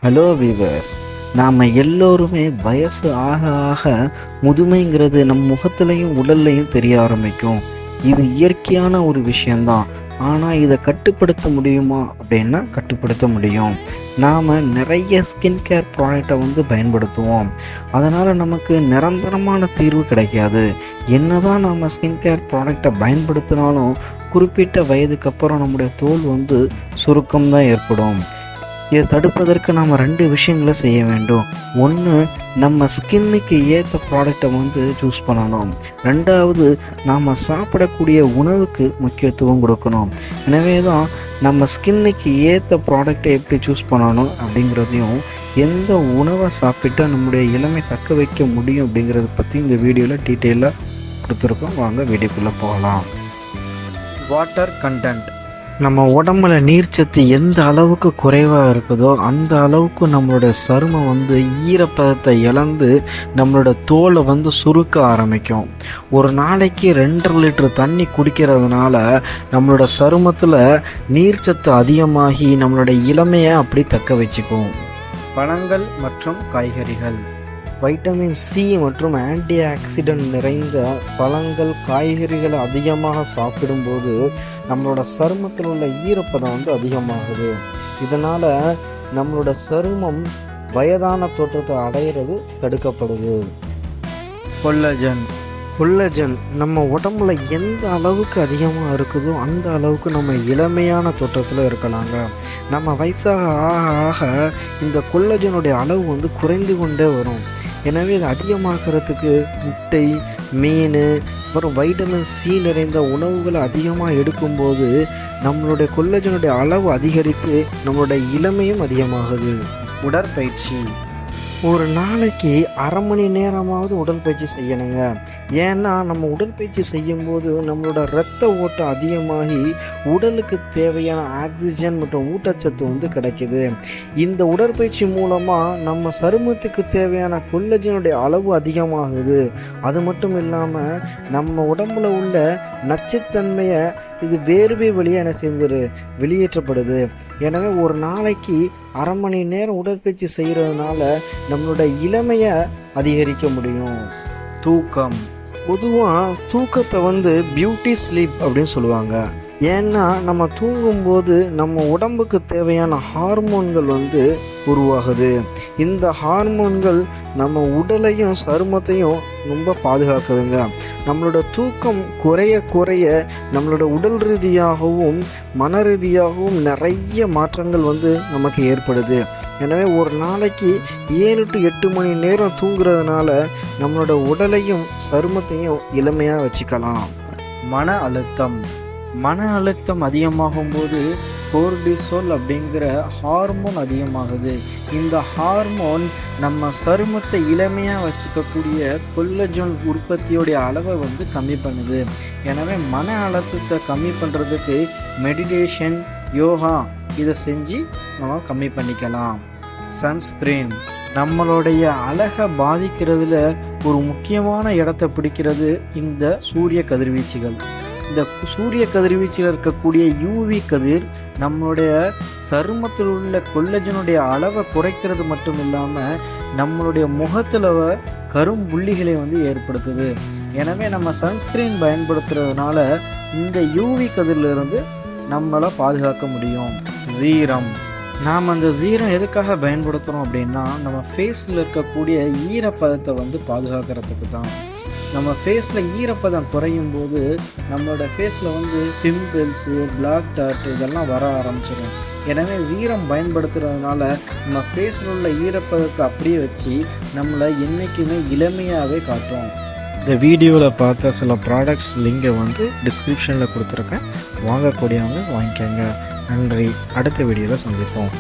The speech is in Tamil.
ஹலோ வீவர்ஸ், நாம் எல்லோருமே வயசு ஆக ஆக முதுமைங்கிறது நம் முகத்துலையும் உடல்லையும் தெரிய ஆரம்பிக்கும். இது இயற்கையான ஒரு விஷயந்தான். ஆனால் இதை கட்டுப்படுத்த முடியுமா அப்படின்னா கட்டுப்படுத்த முடியும். நாம் நிறைய ஸ்கின் கேர் ப்ராடக்டை பயன்படுத்துவோம். அதனால் நமக்கு நிரந்தரமான தீர்வு கிடைக்காது. என்னதான் நாம் ஸ்கின் கேர் ப்ராடக்டை பயன்படுத்தினாலும் குறிப்பிட்ட வயதுக்கு அப்புறம் நம்முடைய தோல் சுருக்கம்தான் ஏற்படும். இதை தடுப்பதற்கு நாம் 2 விஷயங்களை செய்ய வேண்டும். ஒன்று, நம்ம ஸ்கின்னுக்கு ஏற்ற ப்ராடக்டை சூஸ் பண்ணணும். 2வது, நாம் சாப்பிடக்கூடிய உணவுக்கு முக்கியத்துவம் கொடுக்கணும். எனவே தான் நம்ம ஸ்கின்னுக்கு ஏற்ற ப்ராடக்டை எப்படி சூஸ் பண்ணணும் அப்படிங்கிறதையும், எந்த உணவை சாப்பிட்டா நம்முடைய இளமை தக்க வைக்க முடியும் அப்படிங்கிறத பற்றி இந்த வீடியோவில் டீட்டெயிலாக கொடுத்துருக்கோம். வாங்க வீடியோக்குள்ளே போகலாம். Water content. நம்ம உடம்புல நீர்ச்சத்து எந்த அளவுக்கு குறைவாக இருக்குதோ அந்த அளவுக்கு நம்மளோட சருமம் ஈரப்பதத்தை இழந்து நம்மளோட தோலை சுருக்க ஆரம்பிக்கும். ஒரு நாளைக்கு 2.5 லிட்டர் தண்ணி குடிக்கிறதுனால நம்மளோட சருமத்தில் நீர்ச்சத்து அதிகமாகி நம்மளோட இளமையை அப்படி தக்க வச்சுக்கும். பழங்கள் மற்றும் காய்கறிகள். வைட்டமின் சி மற்றும் ஆன்டி ஆக்சிடென்ட் நிறைந்த பழங்கள், காய்கறிகளை அதிகமாக சாப்பிடும்போது நம்மளோட சருமத்தில் உள்ள ஈரப்பதம் அதிகமாகுது. இதனால் நம்மளோட சருமம் வயதான தோற்றத்தை அடையிறது தடுக்கப்படுது. கொல்லஜன் நம்ம உடம்புல எந்த அளவுக்கு அதிகமாக இருக்குதோ அந்த அளவுக்கு நம்ம இளமையான தோற்றத்தில் இருக்கலாங்க. நம்ம வயசாக ஆக ஆக இந்த கொல்லஜனுடைய அளவு குறைந்து கொண்டே வரும். எனவே இது அதிகமாகிறதுக்கு முட்டை, மீன், அப்புறம் வைட்டமின் சி நிறைந்த உணவுகளை அதிகமாக எடுக்கும்போது நம்மளுடைய கொல்லஜனுடைய அளவு அதிகரித்து நம்மளுடைய இளமையும் அதிகமாகுது. உடற்பயிற்சி. ஒரு நாளைக்கு 1/2 மணி நேரமாவது உடற்பயிற்சி செய்யணுங்க. ஏன்னா நம்ம உடற்பயிற்சி செய்யும்போது நம்மளோட இரத்த ஓட்டம் அதிகமாகி உடலுக்கு தேவையான ஆக்சிஜன் மற்றும் ஊட்டச்சத்து கிடைக்குது. இந்த உடற்பயிற்சி மூலமாக நம்ம சருமத்துக்கு தேவையான கொல்லஜனுடைய அளவு அதிகமாகுது. அது மட்டும் இல்லாமல் நம்ம உடம்புல உள்ள நச்சுத்தன்மையை இது வேர்வை வழியாக வெளியேற்றப்படுது. எனவே ஒரு நாளைக்கு 1/2 மணி நேரம் உடற்பயிற்சி செய்கிறதுனால நம்மளோட இளமையை அதிகரிக்க முடியும். தூக்கம். பொதுவாக தூக்கத்தை பியூட்டி ஸ்லீப் அப்படின்னு சொல்லுவாங்க. ஏன்னா நம்ம தூங்கும்போது நம்ம உடம்புக்கு தேவையான ஹார்மோன்கள் உருவாகுது. இந்த ஹார்மோன்கள் நம்ம உடலையும் சருமத்தையும் ரொம்ப பாதுகாக்குதுங்க. நம்மளோட தூக்கம் குறைய குறைய நம்மளோட உடல் ரீதியாகவும் மன ரீதியாகவும் நிறைய மாற்றங்கள் நமக்கு ஏற்படுது. எனவே ஒரு நாளைக்கு 7 to 8 மணி நேரம் தூங்குறதுனால நம்மளோட உடலையும் சருமத்தையும் இளமையாக வச்சுக்கலாம். மன அழுத்தம் அதிகமாகும்போது கோர்டிசோல் அப்படிங்கிற ஹார்மோன் அதிகமாகுது. இந்த ஹார்மோன் நம்ம சருமத்தை இளமையாக வச்சுக்கக்கூடிய கொல்லஜன் உற்பத்தியோடைய அளவை கம்மி பண்ணுது. எனவே மன அழுத்தத்தை கம்மி பண்ணுறதுக்கு மெடிடேஷன், யோகா இதை செஞ்சு நம்ம கம்மி பண்ணிக்கலாம். சன்ஸ்கிரீன். நம்மளுடைய அழகை பாதிக்கிறதுல ஒரு முக்கியமான இடத்தை பிடிக்கிறது இந்த சூரிய கதிர்வீச்சுகள். இந்த சூரிய கதிர்வீச்சில் இருக்கக்கூடிய யூவி கதிர் நம்மளுடைய சருமத்தில் உள்ள கொல்லஜனுடைய அளவை குறைக்கிறது மட்டும் இல்லாமல் நம்மளுடைய முகத்தில் கரும்புள்ளிகளை ஏற்படுத்துது. எனவே நம்ம சன்ஸ்கிரீன் பயன்படுத்துறதுனால இந்த யூவி கதிரிலிருந்து நம்மளை பாதுகாக்க முடியும். சீரம். நாம் அந்த சீரம் எதுக்காக பயன்படுத்துகிறோம் அப்படின்னா நம்ம ஃபேஸில் இருக்கக்கூடிய ஈரப்பதத்தை பாதுகாக்கிறதுக்கு தான். நம்ம ஃபேஸில் ஈரப்பதம் குறையும் போது நம்மளோட ஃபேஸில் பிம்பிள்ஸு, பிளாக் டாட் இதெல்லாம் வர ஆரம்பிச்சிடும். எனவே சீரம் பயன்படுத்துகிறதுனால நம்ம ஃபேஸில் உள்ள ஈரப்பதத்தை அப்படியே வச்சு நம்மளை என்றைக்குமே இளமையாகவே காட்டும். இந்த வீடியோவில் பார்த்த சில ப்ராடக்ட்ஸ் லிங்கை டிஸ்கிரிப்ஷனில் கொடுத்துருக்கேன். வாங்கக்கூடியவங்க வாங்கிக்கோங்க. நன்றி. அடுத்த வீடியோவில் சந்திப்போம்.